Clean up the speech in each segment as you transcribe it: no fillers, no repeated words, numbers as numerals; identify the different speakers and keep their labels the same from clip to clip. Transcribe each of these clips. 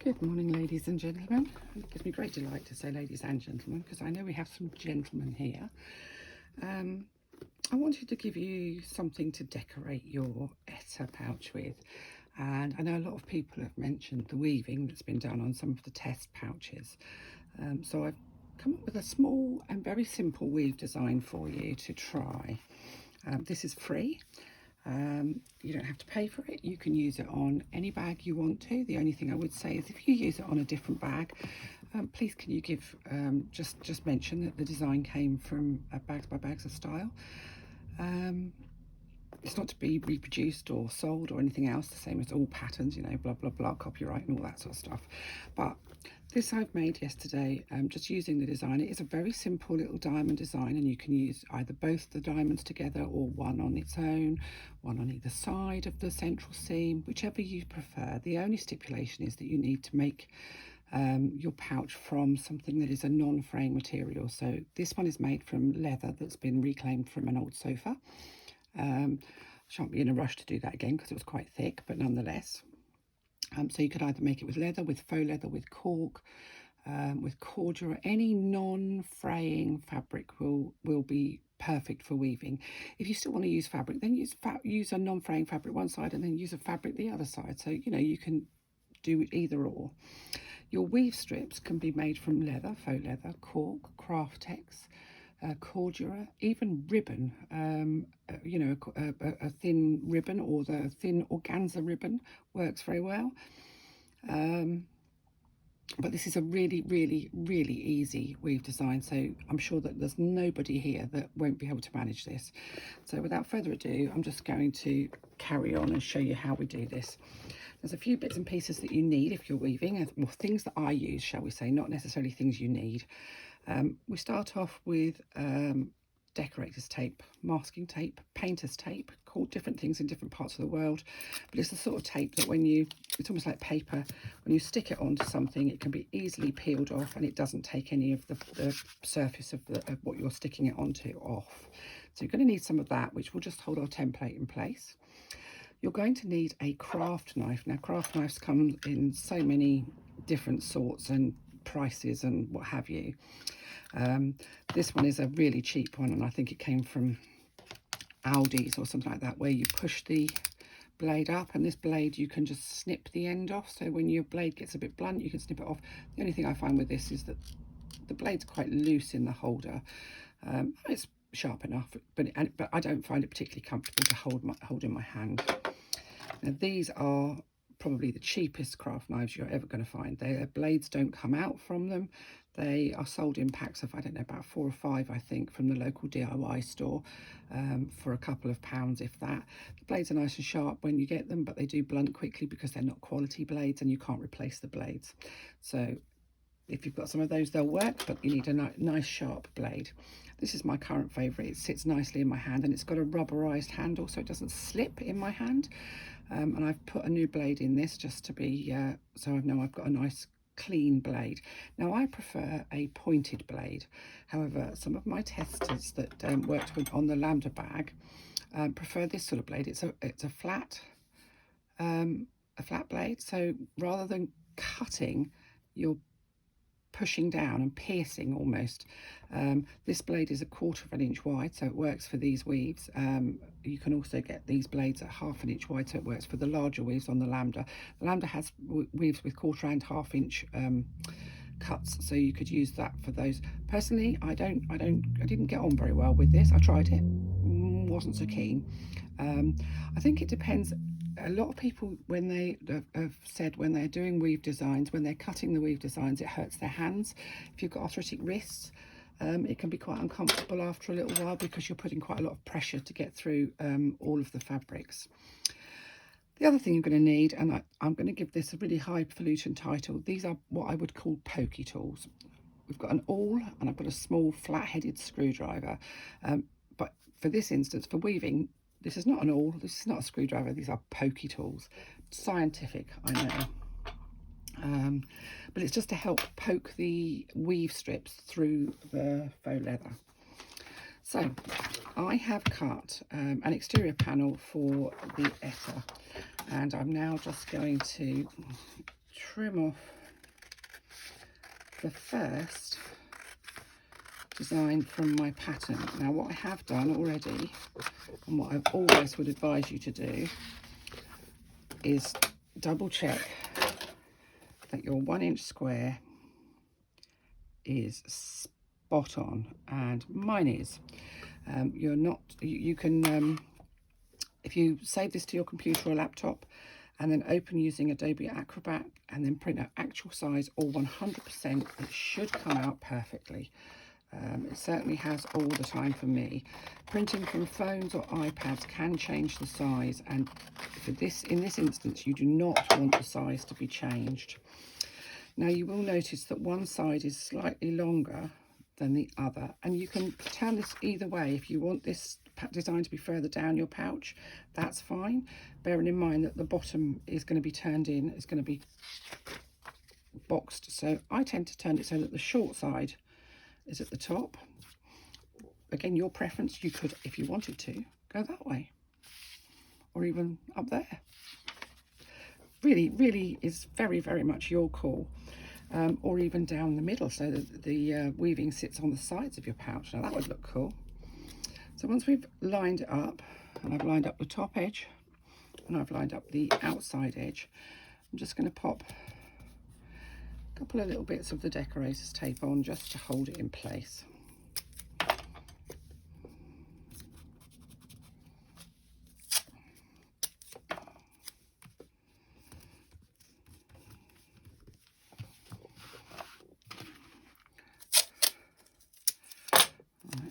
Speaker 1: Good morning, ladies and gentlemen. It gives me great delight to say ladies and gentlemen because I know we have some gentlemen here. I wanted to give you something to decorate your Eta pouch with, and I know a lot of people have mentioned the weaving that's been done on some of the test pouches. So I've come up with a small and very simple weave design for you to try. This is free. You don't have to pay for it. You can use it on any bag you want to. The only thing I would say is if you use it on a different bag, please can you give just mention that the design came from Bags by Bags of Style. It's not to be reproduced or sold or anything else, the same as all patterns, you know, blah blah blah, copyright and all that sort of stuff. But this I've made yesterday, just using the design. It is a very simple little diamond design, and you can use either both the diamonds together or one on its own, one on either side of the central seam, whichever you prefer. The only stipulation is that you need to make your pouch from something that is a non-fraying material. So this one is made from leather that's been reclaimed from an old sofa. Shan't be in a rush to do that again because it was quite thick, but nonetheless. So you could either make it with leather, with faux leather, with cork, with cordura. Any non-fraying fabric will be perfect for weaving. If you still want to use fabric, then use a non-fraying fabric one side and then use a fabric the other side. So, you know, you can do it either or. Your weave strips can be made from leather, faux leather, cork, Craftex, cordura, even ribbon. You know, a thin ribbon or the thin organza ribbon works very well. But this is a really easy weave design, so I'm sure that there's nobody here that won't be able to manage this. So without further ado, I'm just going to carry on and show you how we do this. There's a few bits and pieces that you need if you're weaving, well, things that I use, shall we say, not necessarily things you need. We start off with decorator's tape, masking tape, painter's tape, called different things in different parts of the world, but it's the sort of tape that it's almost like paper, when you stick it onto something it can be easily peeled off and it doesn't take any of the surface of what you're sticking it onto off. So you're going to need some of that, which will just hold our template in place. You're going to need a craft knife. Now craft knives come in so many different sorts and prices and what have you. This one is a really cheap one, and I think it came from Aldi's or something like that, where you push the blade up, and this blade you can just snip the end off. So when your blade gets a bit blunt, you can snip it off. The only thing I find with this is that the blade's quite loose in the holder. It's sharp enough, but I don't find it particularly comfortable to hold in my hand. Now these are probably the cheapest craft knives you're ever going to find. Their blades don't come out from them. They are sold in packs of, I don't know, about 4 or 5, I think, from the local DIY store for a couple of pounds, if that. The blades are nice and sharp when you get them, but they do blunt quickly because they're not quality blades and you can't replace the blades. So if you've got some of those, they'll work, but you need a nice sharp blade. This is my current favourite. It sits nicely in my hand, and it's got a rubberized handle so it doesn't slip in my hand. And I've put a new blade in this just to be, so I know I've got a nice clean blade. Now I prefer a pointed blade. However, some of my testers that worked on the Lambda bag prefer this sort of blade. It's a flat blade. So rather than cutting, you're pushing down and piercing almost. This blade is 1/4 inch wide, so it works for these weaves. You can also get these blades at 1/2 inch wide, so it works for the larger weaves on the Lambda. The Lambda has weaves with 1/4 and 1/2 inch cuts, so you could use that for those. Personally, I didn't get on very well with this. I tried it, wasn't so keen. I think it depends. A lot of people, when they have said when they're doing weave designs, when they're cutting the weave designs, it hurts their hands. If you've got arthritic wrists, it can be quite uncomfortable after a little while because you're putting quite a lot of pressure to get through all of the fabrics. The other thing you're going to need, and I'm going to give this a really highfalutin title, these are what I would call pokey tools. We've got an awl and I've got a small flat-headed screwdriver. But for this instance, for weaving, this is not an awl, this is not a screwdriver, these are pokey tools. Scientific, I know. But it's just to help poke the weave strips through the faux leather. So I have cut an exterior panel for the Eta, and I'm now just going to trim off the first design from my pattern. Now what I have done already, and what I always would advise you to do, is double check that your 1 inch square is spot on, and mine is. You can if you save this to your computer or laptop and then open using Adobe Acrobat and then print out actual size or 100%, it should come out perfectly. It certainly has all the time for me. Printing from phones or iPads can change the size, and in this instance you do not want the size to be changed. Now you will notice that one side is slightly longer than the other, and you can tell this either way. If you want this design to be further down your pouch, that's fine, bearing in mind that the bottom is going to be turned in, it's going to be boxed. So I tend to turn it so that the short side is at the top. Again, your preference, you could, if you wanted to, go that way or even up there. Really is very much your call. Or even down the middle so that the weaving sits on the sides of your pouch. Now that would look cool. So once we've lined it up, and I've lined up the top edge and I've lined up the outside edge, I'm just going to pop a couple of little bits of the decorator's tape on just to hold it in place.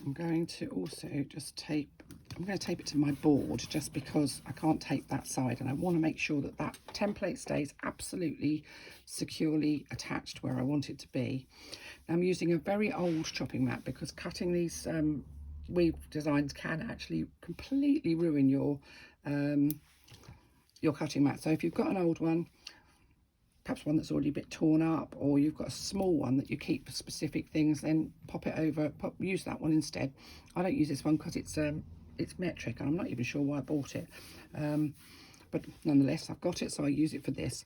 Speaker 1: I'm going to also just I'm going to tape it to my board just because I can't tape that side, and I want to make sure that that template stays absolutely securely attached where I want it to be. Now, I'm using a very old chopping mat because cutting these weave designs can actually completely ruin your cutting mat. So if you've got an old one, perhaps one that's already a bit torn up, or you've got a small one that you keep for specific things, then pop it over, use that one instead. I don't use this one because it's metric, and I'm not even sure why I bought it, but nonetheless I've got it, so I use it for this.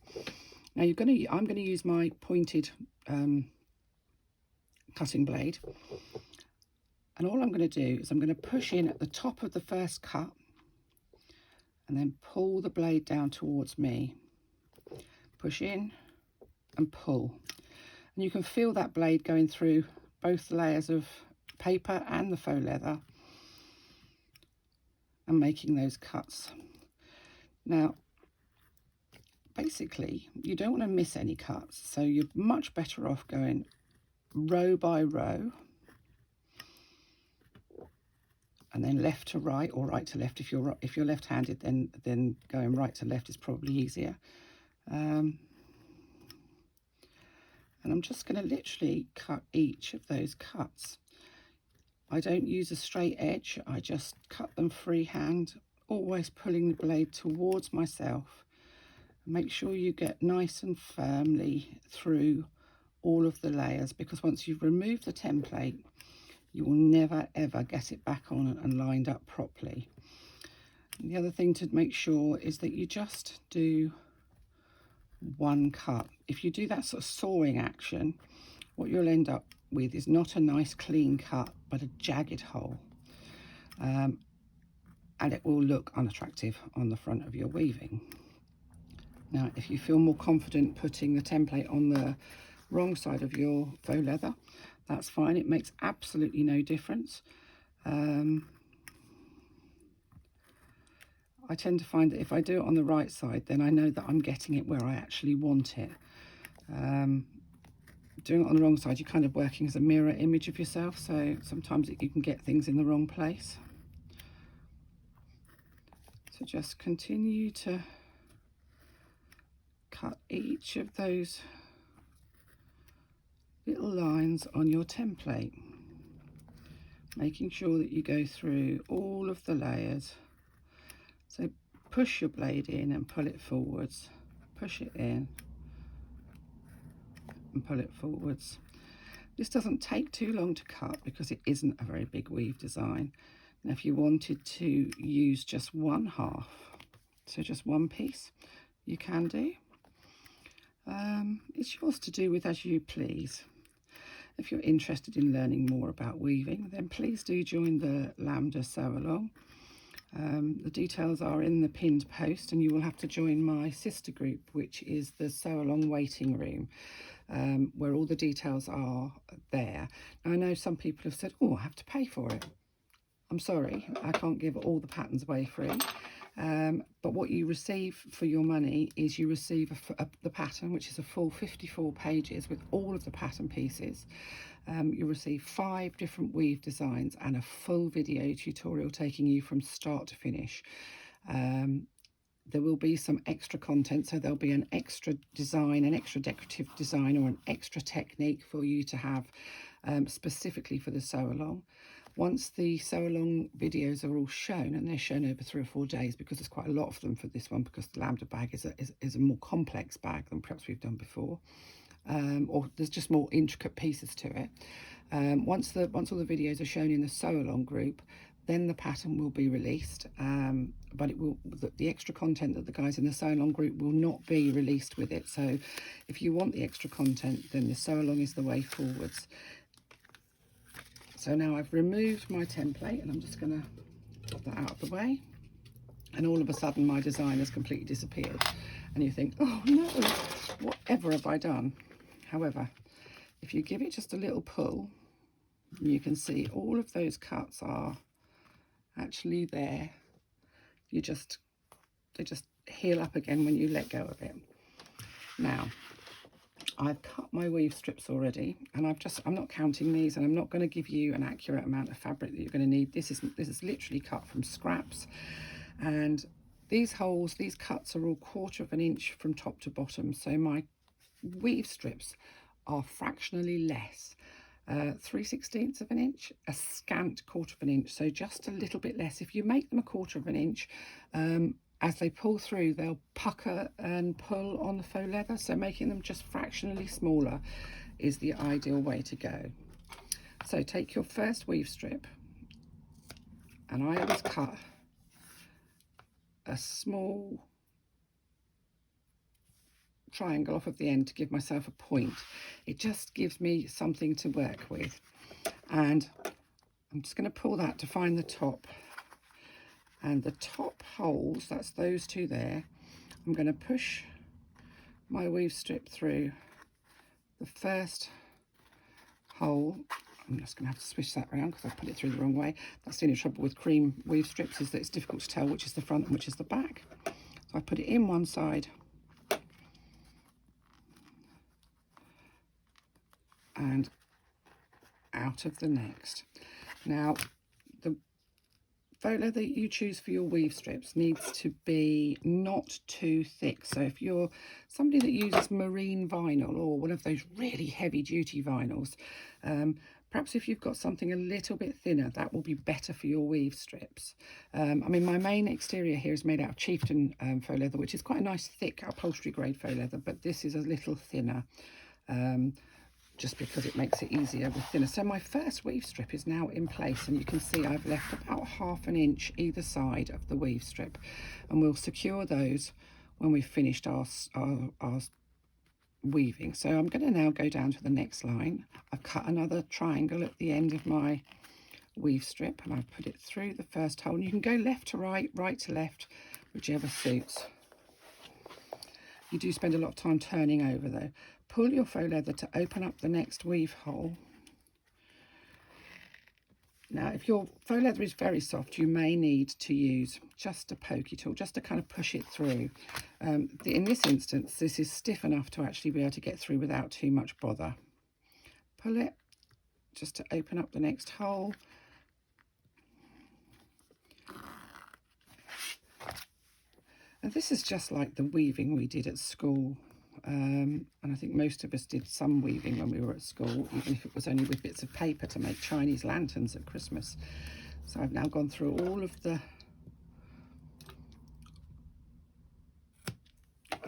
Speaker 1: Now I'm going to use my pointed cutting blade, and all I'm going to do is I'm going to push in at the top of the first cut and then pull the blade down towards me. Push in and pull, and you can feel that blade going through both layers of paper and the faux leather and making those cuts. Now basically you don't want to miss any cuts, so you're much better off going row by row and then left to right or right to left. If you're left-handed, then going right to left is probably easier. And I'm just going to literally cut each of those cuts. I don't use a straight edge, I just cut them freehand, always pulling the blade towards myself. Make sure you get nice and firmly through all of the layers, because once you've removed the template, you will never ever get it back on and lined up properly. And the other thing to make sure is that you just do one cut. If you do that sort of sawing action, what you'll end up with is not a nice clean cut, but a jagged hole, and it will look unattractive on the front of your weaving. Now, if you feel more confident putting the template on the wrong side of your faux leather, that's fine. It makes absolutely no difference. I tend to find that if I do it on the right side, then I know that I'm getting it where I actually want it. Doing it on the wrong side, you're kind of working as a mirror image of yourself, so sometimes you can get things in the wrong place. So just continue to cut each of those little lines on your template, making sure that you go through all of the layers. So push your blade in and pull it forwards, push it in and pull it forwards. This doesn't take too long to cut because it isn't a very big weave design. Now if you wanted to use just one half, so just one piece, you can do. It's yours to do with as you please. If you're interested in learning more about weaving, then please do join the Lambda Sew Along. The details are in the pinned post, and you will have to join my sister group, which is the Sew Along waiting room, where all the details are there. Now, I know some people have said, oh, I have to pay for it. I'm sorry, I can't give all the patterns away free. But what you receive for your money is you receive the pattern, which is a full 54 pages with all of the pattern pieces. You receive 5 different weave designs and a full video tutorial taking you from start to finish. There will be some extra content, so there'll be an extra design, an extra decorative design, or an extra technique for you to have specifically for the sew along. Once the sew along videos are all shown, and they're shown over 3 or 4 days because there's quite a lot of them for this one, because the Lambda bag is a more complex bag than perhaps we've done before, or there's just more intricate pieces to it. Once all the videos are shown in the sew along group, then the pattern will be released, but the extra content that the guys in the sew along group will not be released with it. So if you want the extra content, then the sew along is the way forwards. So now I've removed my template, and I'm just going to put that out of the way, and all of a sudden my design has completely disappeared, and you think, oh no, whatever have I done? However, if you give it just a little pull, you can see all of those cuts are actually there. They just heal up again when you let go of it. Now, I've cut my weave strips already, and I'm not counting these, and I'm not going to give you an accurate amount of fabric that you're going to need. This is literally cut from scraps, and these cuts are all 1/4 of an inch from top to bottom. So my weave strips are fractionally less, 3/16 of an inch, a scant 1/4 of an inch, so just a little bit less. If you make them a 1/4 of an inch, as they pull through, they'll pucker and pull on the faux leather, so making them just fractionally smaller is the ideal way to go. So take your first weave strip, and I always cut a small triangle off of the end to give myself a point. It just gives me something to work with, and I'm just going to pull that to find the top. And the top holes, that's those 2 there, I'm going to push my weave strip through the first hole. I'm just going to have to switch that around because I put it through the wrong way. That's the only trouble with cream weave strips, is that it's difficult to tell which is the front and which is the back. So I put it in one side and out of the next. Now, the faux leather you choose for your weave strips needs to be not too thick. So if you're somebody that uses marine vinyl or one of those really heavy duty vinyls, perhaps if you've got something a little bit thinner, that will be better for your weave strips. I mean, my main exterior here is made out of chieftain faux leather, which is quite a nice thick upholstery grade faux leather, but this is a little thinner, just because it makes it easier with thinner. So my first weave strip is now in place, and you can see I've left about 1/2 an inch either side of the weave strip, and we'll secure those when we've finished our weaving. So I'm going to now go down to the next line. I've cut another triangle at the end of my weave strip, and I've put it through the first hole. And you can go left to right, right to left, whichever suits. You do spend a lot of time turning over though. Pull your faux leather to open up the next weave hole. Now, if your faux leather is very soft, you may need to use just a pokey tool, just to kind of push it through. In this instance, this is stiff enough to actually be able to get through without too much bother. Pull it just to open up the next hole. And this is just like the weaving we did at school. And I think most of us did some weaving when we were at school, even if it was only with bits of paper to make Chinese lanterns at Christmas. So I've now gone through all of the...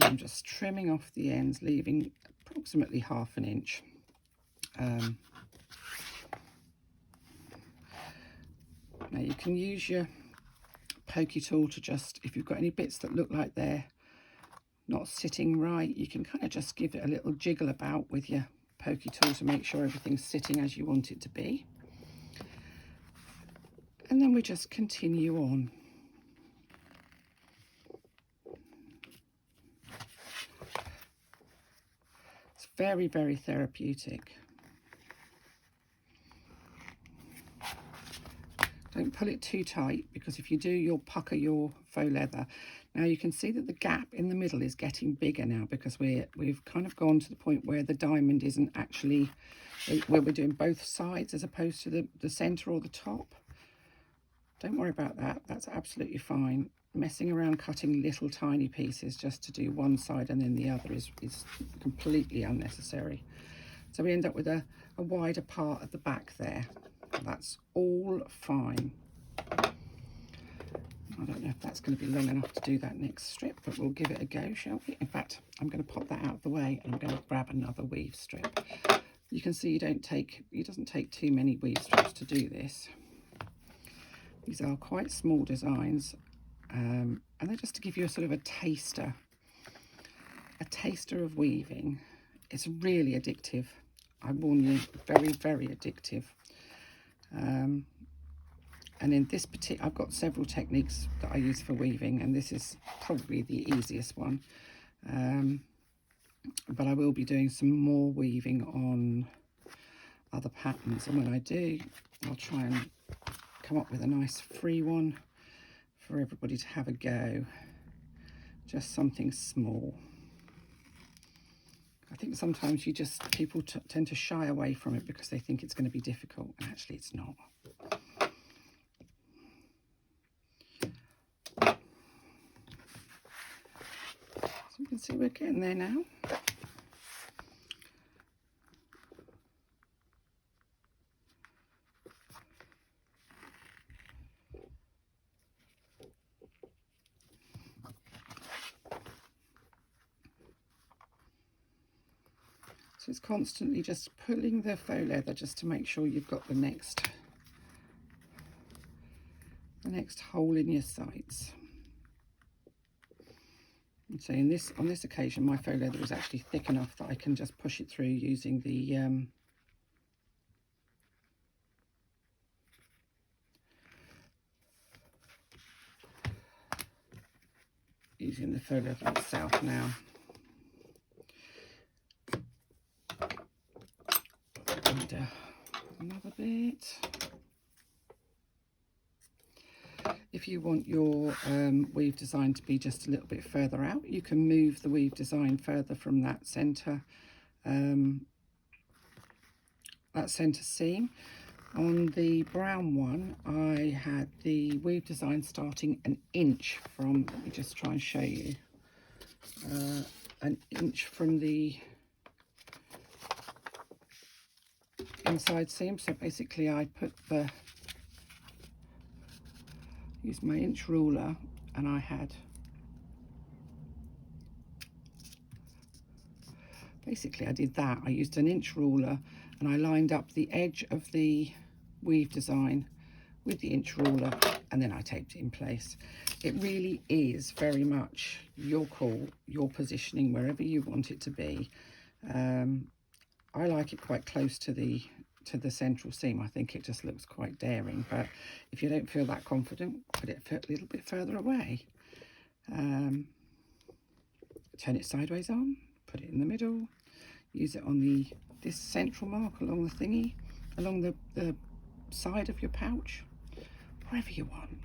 Speaker 1: I'm just trimming off the ends, leaving approximately 1/2 an inch. Now you can use your pokey tool to just, if you've got any bits that look like they're not sitting right, you can kind of just give it a little jiggle about with your pokey tool to make sure everything's sitting as you want it to be. And then we just continue on. It's very, very therapeutic. Don't pull it too tight, because if you do, you'll pucker your faux leather. Now you can see that the gap in the middle is getting bigger now, because we've kind of gone to the point where the diamond isn't actually, where we're doing both sides as opposed to the centre or the top. Don't worry about that, that's absolutely fine. Messing around cutting little tiny pieces just to do one side and then the other is completely unnecessary. So we end up with a wider part at the back there. That's all fine. I don't know if that's going to be long enough to do that next strip, but we'll give it a go, shall we? In fact, I'm going to pop that out of the way and I'm going to grab another weave strip. You can see it doesn't take too many weave strips to do this. These are quite small designs, and they're just to give you a sort of a taster of weaving. It's really addictive. I warn you, very, very addictive. And in this particular, I've got several techniques that I use for weaving, and this is probably the easiest one. But I will be doing some more weaving on other patterns, and when I do, I'll try and come up with a nice free one for everybody to have a go. Just something small. I think sometimes people tend to shy away from it because they think it's going to be difficult, and actually it's not. So you can see we're getting there now. So it's constantly just pulling the faux leather just to make sure you've got the next hole in your sights. And so on this occasion, my faux leather is actually thick enough that I can just push it through using the faux leather itself now. And another bit. If you want your weave design to be just a little bit further out, you can move the weave design further from that centre seam. On the brown one, I had the weave design starting an inch from, let me just try and show you, an inch from the inside seam. So basically I used my inch ruler, and I had I did that. I used an inch ruler and I lined up the edge of the weave design with the inch ruler, and then I taped it in place. It really is very much your call, your positioning, wherever you want it to be. I like it quite close to the central seam. I think it just looks quite daring, but if you don't feel that confident, put it a little bit further away. Turn it sideways on, put it in the middle, use it on this central mark along the thingy, along the side of your pouch, wherever you want.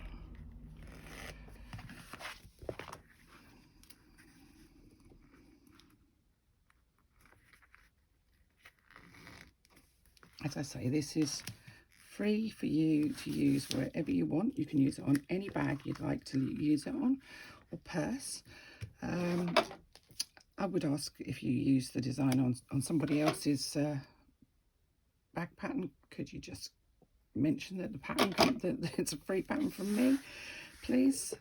Speaker 1: As I say, this is free for you to use wherever you want. You can use it on any bag you'd like to use it on, or purse. I would ask if you use the design on somebody else's bag pattern, could you just mention that that it's a free pattern from me, please,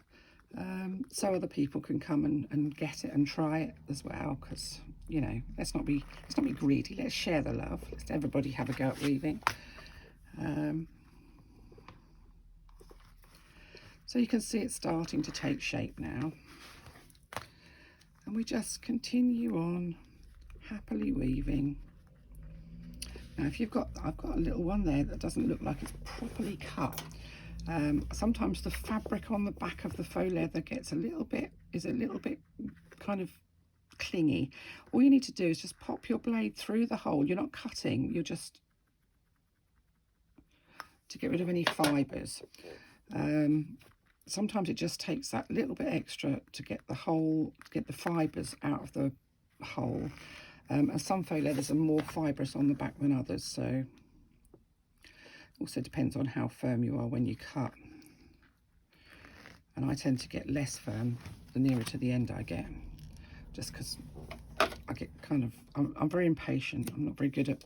Speaker 1: so other people can come and get it and try it as well, because, you know, let's not be greedy, let's share the love, let's everybody have a go at weaving. So you can see it's starting to take shape now. And we just continue on happily weaving. Now if you've got, I've got a little one there that doesn't look like it's properly cut. Sometimes the fabric on the back of the faux leather gets a little bit kind of clingy. All you need to do is just pop your blade through the hole. You're not cutting, you're just to get rid of any fibres. Sometimes it just takes that little bit extra to get the fibres out of the hole. And some faux leathers are more fibrous on the back than others, so also depends on how firm you are when you cut. And I tend to get less firm the nearer to the end I get, just because I get kind of, I'm very impatient. I'm not very good at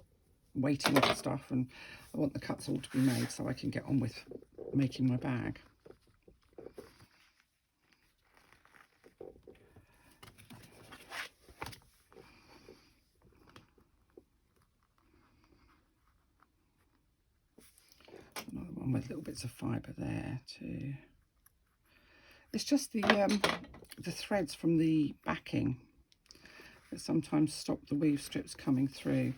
Speaker 1: waiting for stuff, and I want the cuts all to be made so I can get on with making my bag. Another one with little bits of fibre there too. It's just the threads from the backing that sometimes stop the weave strips coming through.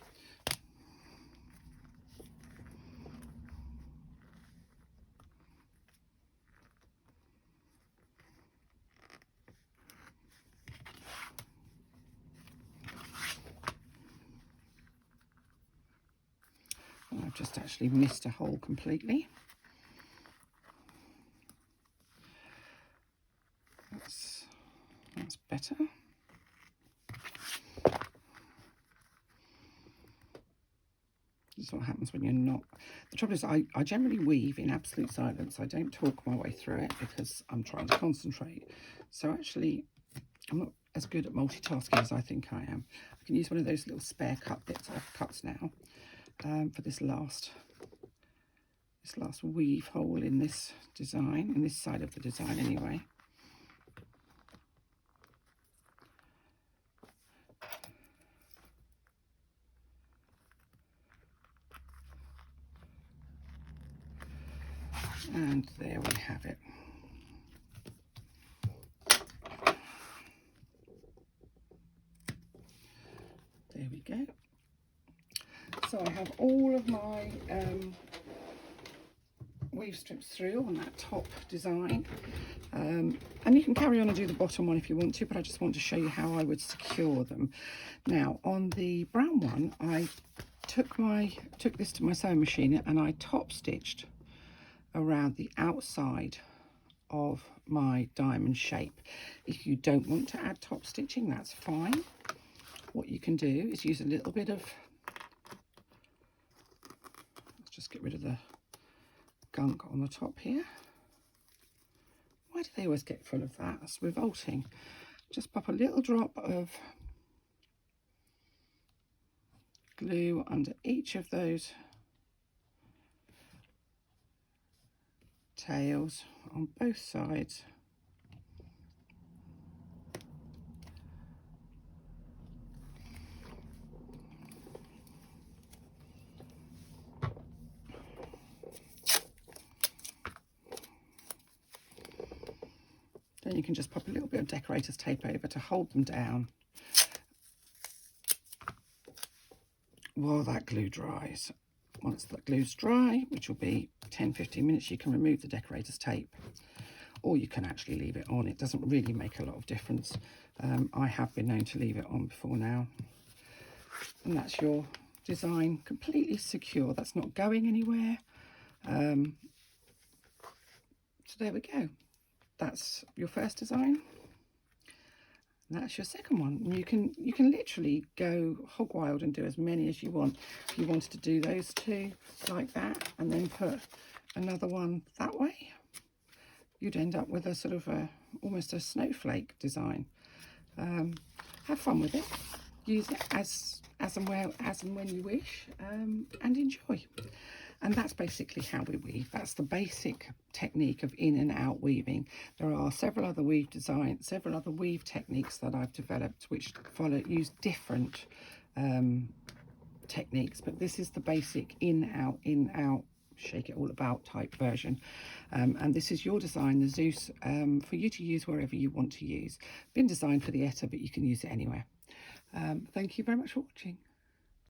Speaker 1: And I've just actually missed a hole completely. That's better. This is what happens when you're not. The trouble is I generally weave in absolute silence. I don't talk my way through it because I'm trying to concentrate. So actually I'm not as good at multitasking as I think I am. I can use one of those little spare cut bits I've cut now for this last weave hole in this design, in this side of the design anyway. And there we have it. There we go. So I have all of my weave strips through on that top design. And you can carry on and do the bottom one if you want to, but I just want to show you how I would secure them. Now on the brown one, I took this to my sewing machine and I top stitched around the outside of my diamond shape. If you don't want to add top stitching, that's fine. What you can do is use a little bit of, let's just get rid of the gunk on the top here. Why do they always get full of that? That's revolting. Just pop a little drop of glue under each of those tails on both sides. Then you can just pop a little bit of decorator's tape over to hold them down while that glue dries. Once that glue's dry, which will be 10-15 minutes, you can remove the decorator's tape, or you can actually leave it on. It doesn't really make a lot of difference. I have been known to leave it on before now. And that's your design completely secure. That's not going anywhere. So there we go. That's your first design. That's your second one. And you can literally go hog wild and do as many as you want. If you wanted to do those two like that and then put another one that way, you'd end up with a sort of almost a snowflake design. Have fun with it. Use it as and when you wish, and enjoy. And that's basically how we weave. That's the basic technique of in and out weaving. There are several other weave designs, several other weave techniques that I've developed which use different techniques, but this is the basic in, out, shake it all about type version. And this is your design, the Zeus, for you to use wherever you want to use. Been designed for the Eta, but you can use it anywhere. Thank you very much for watching.